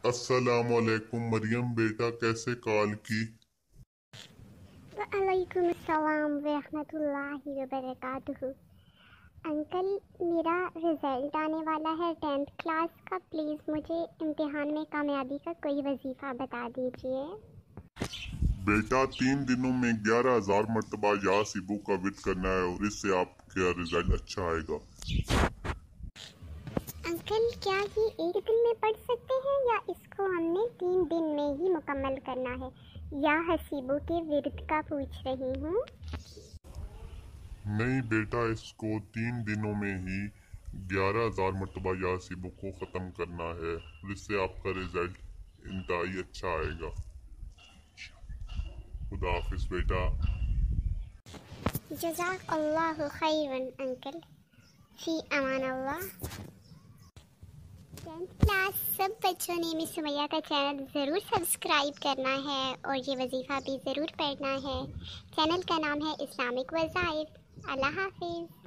अस्सलामुअलैकुम मरियम बेटा, कैसे कॉल की? वालेकुम अस्सलाम रहमतुल्लाहि व बरकातुहू। अंकल, मेरा रिजल्ट आने वाला है 10th क्लास का। प्लीज़ मुझे इम्तिहान में कामयाबी का कोई वजीफ़ा बता दीजिए। बेटा, 3 दिनों में 11,000 मरतबा या सिबू का विद करना है और इससे आपका रिजल्ट अच्छा आएगा। अंकल, क्या ये एक दिन में पढ़ सकते हैं या इसको हमने 3 दिन में ही मुकम्मल करना है? या हसीबों के विर्द का पूछ रही हूँ। नहीं बेटा, इसको 3 दिनों में ही 11,000 मरतबा या सिबू को ख़त्म करना है और इससे आपका रिजल्ट इंतहाई अच्छा आएगा। खुदा हाफिज बेटा। जज़ाकल्लाहु खैरन अंकल। फी अमान अल्लाह। 10th क्लास सब बच्चों ने मिस सुमैया का चैनल ज़रूर सब्सक्राइब करना है और ये वजीफ़ा भी ज़रूर पढ़ना है। चैनल का नाम है इस्लामिक वज़ाइफ। अल्लाह हाफिज़।